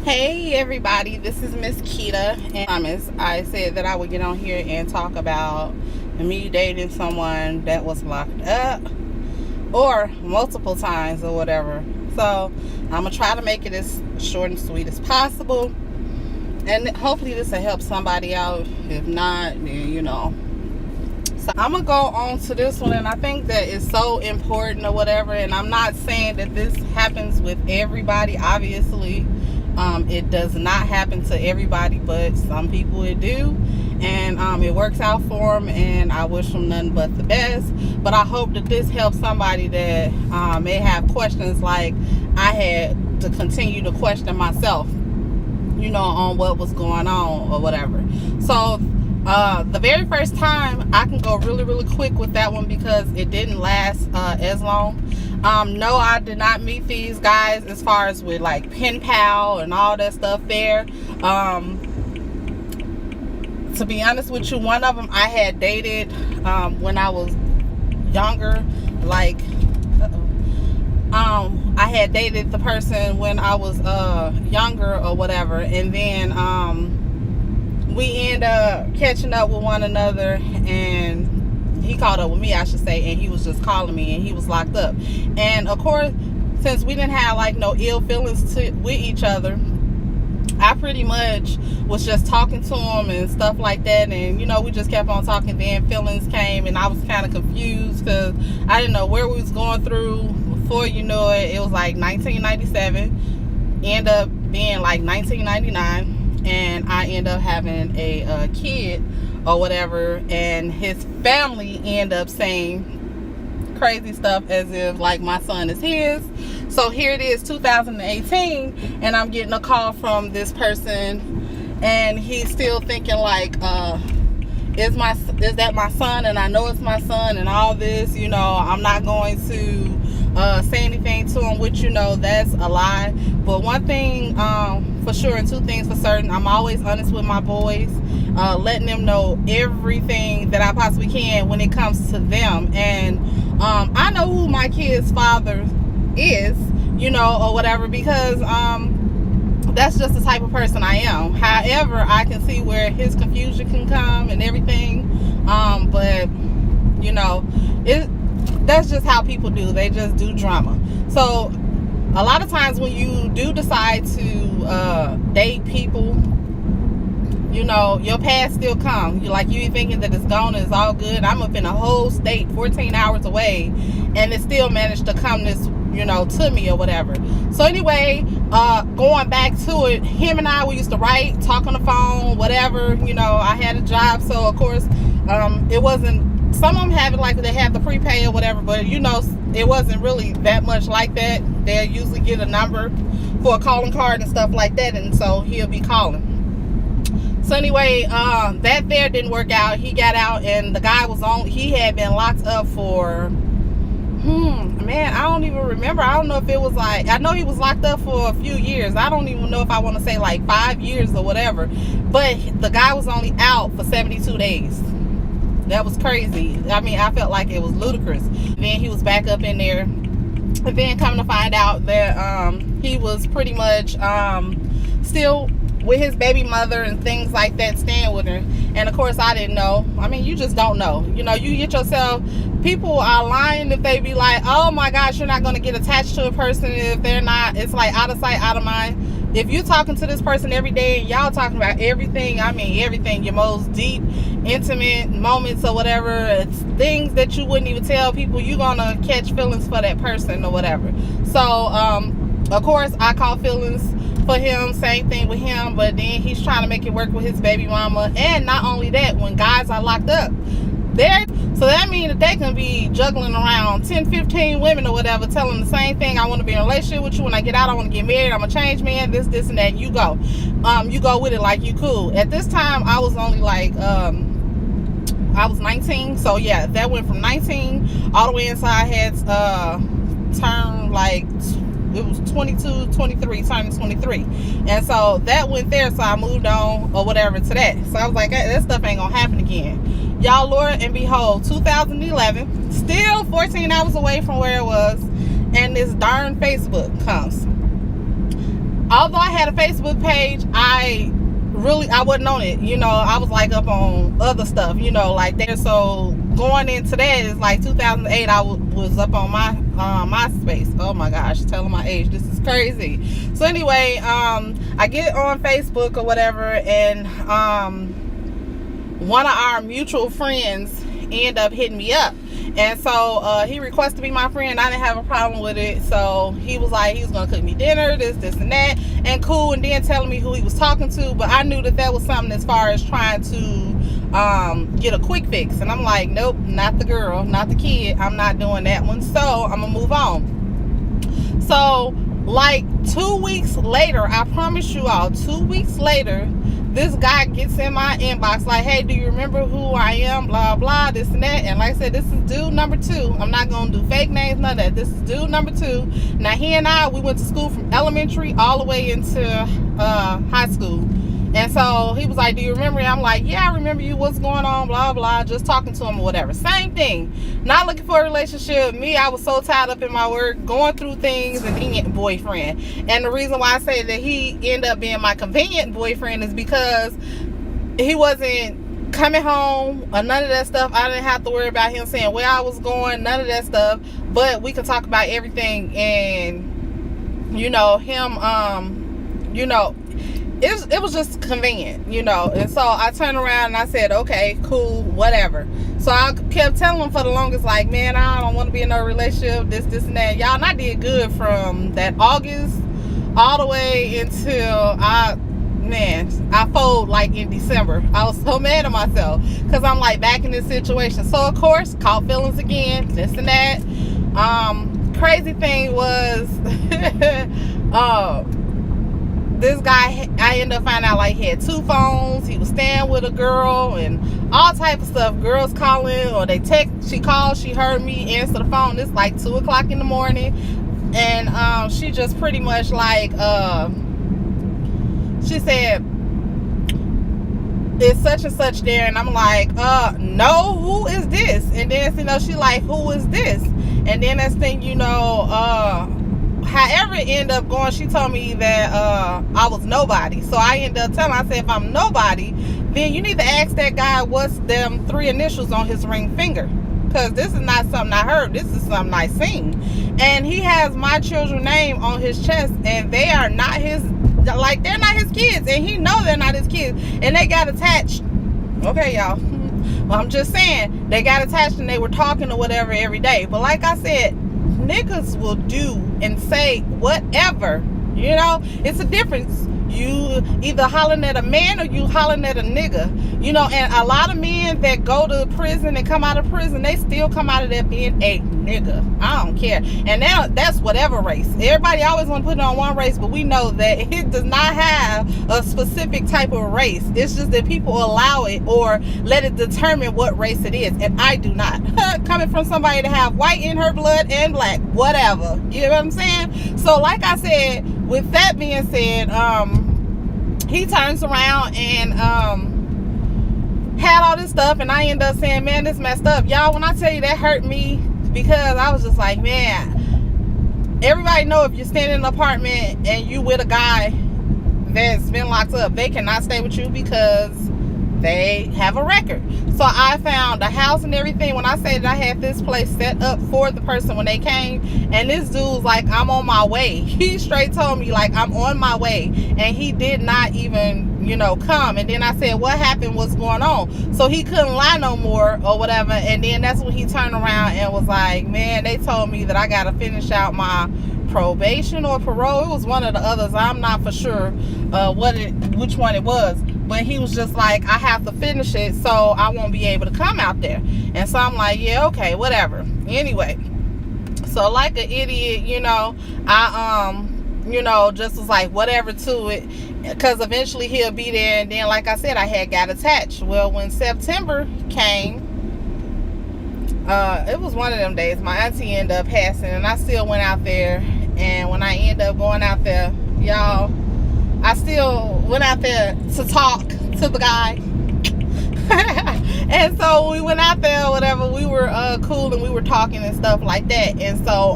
Hey everybody, this is Miss Keita, and I said that I would get on here and talk about me dating someone that was locked up or multiple times or whatever. So I'm gonna try to make it as short and sweet as possible, and hopefully this will help somebody out. If not, then So I'm gonna go on to this one, and I think that it's so important or whatever. And I'm not saying that this happens with everybody, obviously. It does not happen to everybody, but some people it do, and it works out for them, and I wish them nothing but the best. But I hope that this helps somebody that may have questions like I had to continue to question myself, on what was going on or whatever. So the very first time, I can go really quick with that one because it didn't last as long. No, I did not meet these guys as far as with like pen pal and all that stuff there. To be honest with you, one of them I had dated when I was younger. I had dated the person when I was younger or whatever, and then we ended up catching up with one another, and he caught up with me, I should say, and he was just calling me, and he was locked up. And of course, since we didn't have like no ill feelings with each other, I pretty much was just talking to him and stuff like that, and we just kept on talking. Then feelings came, and I was kind of confused because I didn't know where we was going through. Before you know it, it was like 1997, end up being like 1999, and I end up having a kid or whatever, and his family end up saying crazy stuff as if like my son is his. So here it is, 2018, and I'm getting a call from this person, and he's still thinking like, is that my son? And I know it's my son, and all this. I'm not going to say anything to him, which that's a lie. But one thing for sure, and two things for certain, I'm always honest with my boys, letting them know everything that I possibly can when it comes to them. And I know who my kid's father is, or whatever, because that's just the type of person I am. However, I can see where his confusion can come and everything, but that's just how people do. They just do drama. So a lot of times when you do decide to date people, your past still comes. You thinking that it's gone and it's all good. I'm up in a whole state 14 hours away, and it still managed to come this to me or whatever. So anyway, going back to it, him and I, we used to write, talk on the phone, whatever. I had a job, so of course it wasn't, some of them have it like they have the prepay or whatever, but it wasn't really that much like that. They'll usually get a number for a calling card and stuff like that, and so he'll be calling. So anyway, that there didn't work out. He got out, and the guy he had been locked up for I don't even remember. I don't know if it was like, I know he was locked up for a few years. I don't even know if I want to say like 5 years or whatever, but the guy was only out for 72 days. That was crazy. I mean, I felt like it was ludicrous. Then he was back up in there, and then coming to find out that he was pretty much still with his baby mother and things like that, staying with her. And of course I didn't know. I mean, you just don't know. You get yourself, people are lying if they be like, oh my gosh, you're not going to get attached to a person if they're not. It's like out of sight, out of mind. If you're talking to this person every day and y'all talking about everything, I mean everything, your most deep, intimate moments or whatever, it's things that you wouldn't even tell people, you're gonna catch feelings for that person or whatever. So of course I caught feelings for him, same thing with him, but then he's trying to make it work with his baby mama. And not only that, when guys are locked up, so that means that they can be juggling around 10-15 women or whatever, telling the same thing. I want to be in a relationship with you. When I get out, I want to get married. I'm a change man, this and that. You go with it like you cool. At this time I was only like I was 19, so yeah, that went from 19 all the way inside. I had turned like, it was 22, 23, turning 23. And so that went there, so I moved on or whatever to that. So I was like, that stuff ain't gonna happen again. Y'all, Lord and behold, 2011, still 14 hours away from where it was, and this darn Facebook comes. although I had a Facebook page, I wasn't on it. You know, I was like up on other stuff, you know, like there. So going into that is like 2008, I was up on my MySpace. Oh my gosh, telling my age, this is crazy. So anyway, I get on Facebook or whatever, and one of our mutual friends end up hitting me up. And so he requested to be my friend. I didn't have a problem with it. So he was like, he was going to cook me dinner, this and that, and cool. And then telling me who he was talking to. But I knew that was something as far as trying to get a quick fix. And I'm like, nope, not the girl, not the kid. I'm not doing that one. So I'm going to move on. So like 2 weeks later, I promise you all, 2 weeks later, this guy gets in my inbox like, hey, do you remember who I am? Blah, blah, this and that. And like I said, this is dude number 2. I'm not going to do fake names, none of that. This is dude number 2. Now, he and I, we went to school from elementary all the way into high school. And so he was like, do you remember me? I'm like, yeah, I remember you. What's going on? Blah, blah. Just talking to him or whatever. Same thing. Not looking for a relationship. Me, I was so tied up in my work, going through things, and convenient boyfriend. And the reason why I say that he ended up being my convenient boyfriend is because he wasn't coming home or none of that stuff. I didn't have to worry about him saying where I was going, none of that stuff. But we could talk about everything, and, you know, him, you know, it was just convenient, you know. And so I turned around and I said, okay, cool, whatever. So I kept telling him for the longest, like, man, I don't want to be in a relationship, this and that. Y'all, and I did good from that August all the way until I fold like in December. I was so mad at myself because I'm like back in this situation. So of course, caught feelings again, this and that. Crazy thing was this guy, I ended up finding out like he had 2 phones. He was staying with a girl and all type of stuff. Girls calling or they text. She called, she heard me answer the phone. It's like 2 o'clock in the morning. And she just pretty much like, she said, it's such and such there. And I'm like, no, who is this? And then, you know, she like, who is this? And then next thing you know, however it ended up going, she told me that I was nobody. So I ended up telling her, I said, if I'm nobody, then you need to ask that guy what's them 3 initials on his ring finger. Because this is not something I heard. This is something I seen. And he has my children's name on his chest, and they are not his, like, they're not his kids. And he know they're not his kids. And they got attached. Okay, y'all. Well, I'm just saying, they got attached and they were talking or whatever every day. But like I said, niggas will do and say whatever, you know. It's a difference. You either hollering at a man or you hollering at a nigga, you know. And a lot of men that go to prison and come out of prison, they still come out of there being a nigga. I don't care. And now that's whatever race. Everybody always want to put it on one race, but we know that it does not have a specific type of race. It's just that people allow it or let it determine what race it is. And I do not. Coming from somebody to have white in her blood and black, whatever. You know what I'm saying? So like I said, with that being said, he turns around and had all this stuff, and I end up saying, man, this messed up. Y'all, when I tell you that hurt me, because I was just like, man, everybody know if you're staying in an apartment and you with a guy that's been locked up, they cannot stay with you because they have a record. So I found a house and everything. When I say that I had this place set up for the person when they came, and this dude's like, I'm on my way. He straight told me like, I'm on my way, and he did not even, you know, come. And then I said, what happened? What's going on? So he couldn't lie no more or whatever. And then that's when he turned around and was like, man, they told me that I gotta finish out my probation or parole. It was one of the others. I'm not for sure which one it was. But he was just like, I have to finish it so I won't be able to come out there. And so I'm like, yeah, okay, whatever. Anyway, so like an idiot, you know, I you know, just was like whatever to it, because eventually he'll be there. And then like I said, I had got attached. Well, when September came, it was one of them days my auntie ended up passing, and I still went out there. And when I ended up going out there, y'all, I still went out there to talk to the guy. And so we went out there or whatever, we were cool and we were talking and stuff like that. And so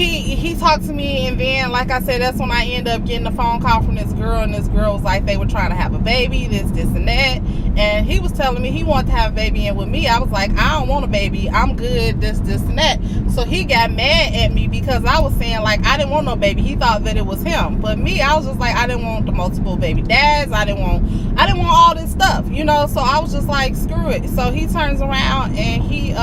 he talked to me, and then, like I said, that's when I ended up getting a phone call from this girl, and this girl was like, they were trying to have a baby, this and that, and he was telling me he wanted to have a baby, and with me, I was like, I don't want a baby, I'm good, this and that. So he got mad at me because I was saying, like, I didn't want no baby. He thought that it was him, but me, I was just like, I didn't want the multiple baby dads, I didn't want all this stuff, you know. So I was just like, screw it. So he turns around and he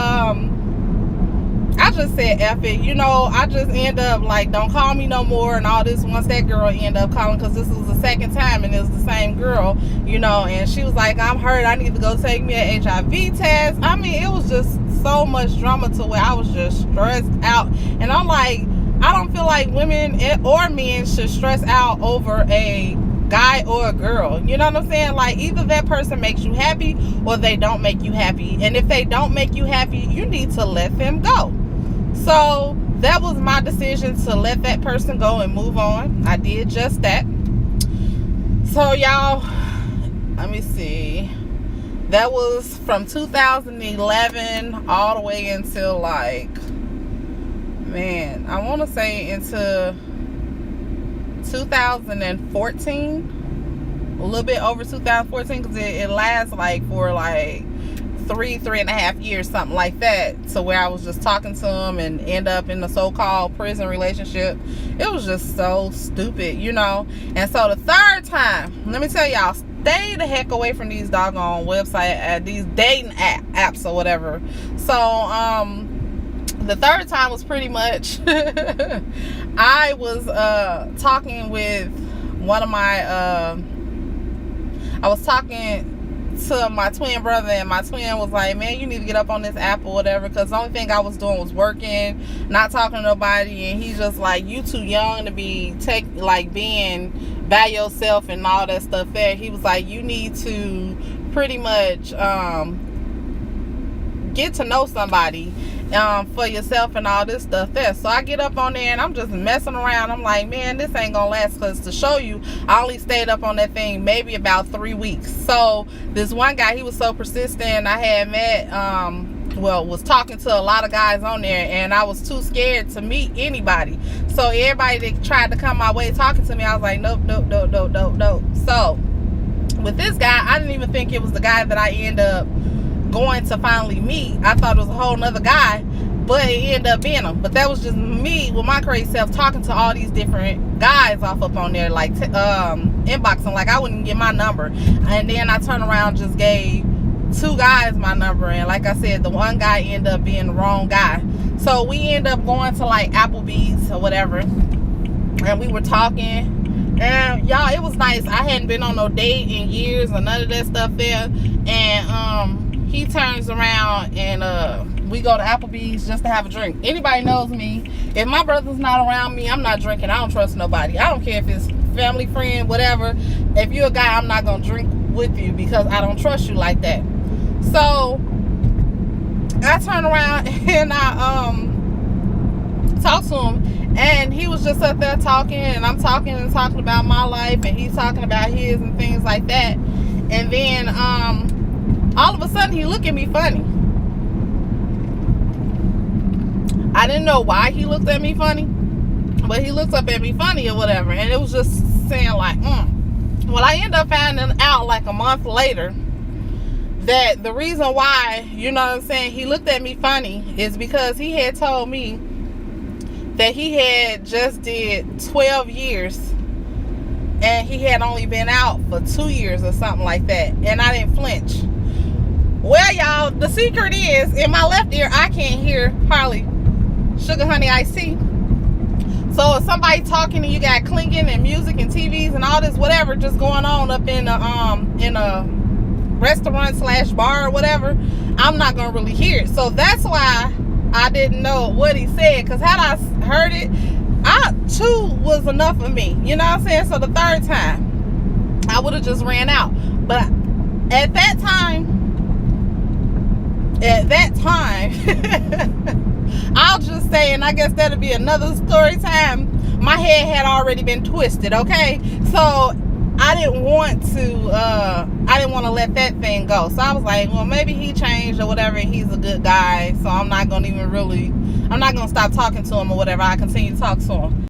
I just said F it, you know. I just end up like, don't call me no more and all this. Once that girl ended up calling, because this was the second time and it was the same girl, you know, and she was like, I'm hurt, I need to go take me an HIV test. I mean, it was just so much drama to where I was just stressed out. And I'm like, I don't feel like women or men should stress out over a guy or a girl, you know what I'm saying? Like, either that person makes you happy or they don't make you happy, and if they don't make you happy, you need to let them go. So that was my decision, to let that person go and move on. I did just that. So y'all, let me see, that was from 2011 all the way until, like, man, I want to say into 2014, a little bit over 2014, because it lasts like for like three and a half years, something like that, to where I was just talking to him and end up in the so-called prison relationship. It was just so stupid, you know. And so the third time, let me tell y'all, stay the heck away from these doggone website, these dating apps or whatever. So the third time was pretty much I was talking with one of my I was talking to my twin brother, and my twin was like, man, you need to get up on this app or whatever, because the only thing I was doing was working, not talking to nobody. And he's just like, you too young to be being by yourself and all that stuff there. He was like, you need to pretty much get to know somebody for yourself and all this stuff there. So I get up on there and I'm just messing around. I'm like, man, this ain't gonna last, because to show you, I only stayed up on that thing maybe about 3 weeks. So this one guy, he was so persistent. I had met was talking to a lot of guys on there, and I was too scared to meet anybody. So everybody that tried to come my way talking to me, I was like, nope. So with this guy, I didn't even think it was the guy that I ended up going to finally meet. I thought it was a whole nother guy, but it ended up being him. But that was just me with my crazy self talking to all these different guys off up on there, like inboxing, like I wouldn't get my number. And then I turned around, just gave 2 guys my number, and like I said, the one guy ended up being the wrong guy. So we ended up going to like Applebee's or whatever, and we were talking, and y'all, it was nice. I hadn't been on no date in years or none of that stuff there. And he turns around and we go to Applebee's just to have a drink. Anybody knows me, if my brother's not around me, I'm not drinking. I don't trust nobody. I don't care if it's family, friend, whatever. If you're a guy, I'm not gonna drink with you because I don't trust you like that. So I turn around and I talk to him, and he was just up there talking, and I'm talking about my life, and he's talking about his and things like that. And then all of a sudden he looked at me funny. I didn't know why he looked at me funny, but he looked up at me funny or whatever, and it was just saying like, Well, I ended up finding out like a month later that the reason why, you know what I'm saying, he looked at me funny is because he had told me that he had just did 12 years and he had only been out for 2 years or something like that, and I didn't flinch. Well, y'all, the secret is, in my left ear, I can't hear hardly Sugar Honey Iced Tea. So if somebody talking and you got clinking and music and TVs and all this whatever just going on up in a restaurant / bar or whatever, I'm not gonna really hear it. So that's why I didn't know what he said, because had I heard it, 2 was enough for me, you know what I'm saying? So the third time I would have just ran out. But at that time I'll just say, and I guess that'll be another story time, my head had already been twisted, okay? So I didn't want to let that thing go. So I was like, well, maybe he changed or whatever, and he's a good guy, so I'm not gonna even really, I'm not gonna stop talking to him or whatever. I continue to talk to him.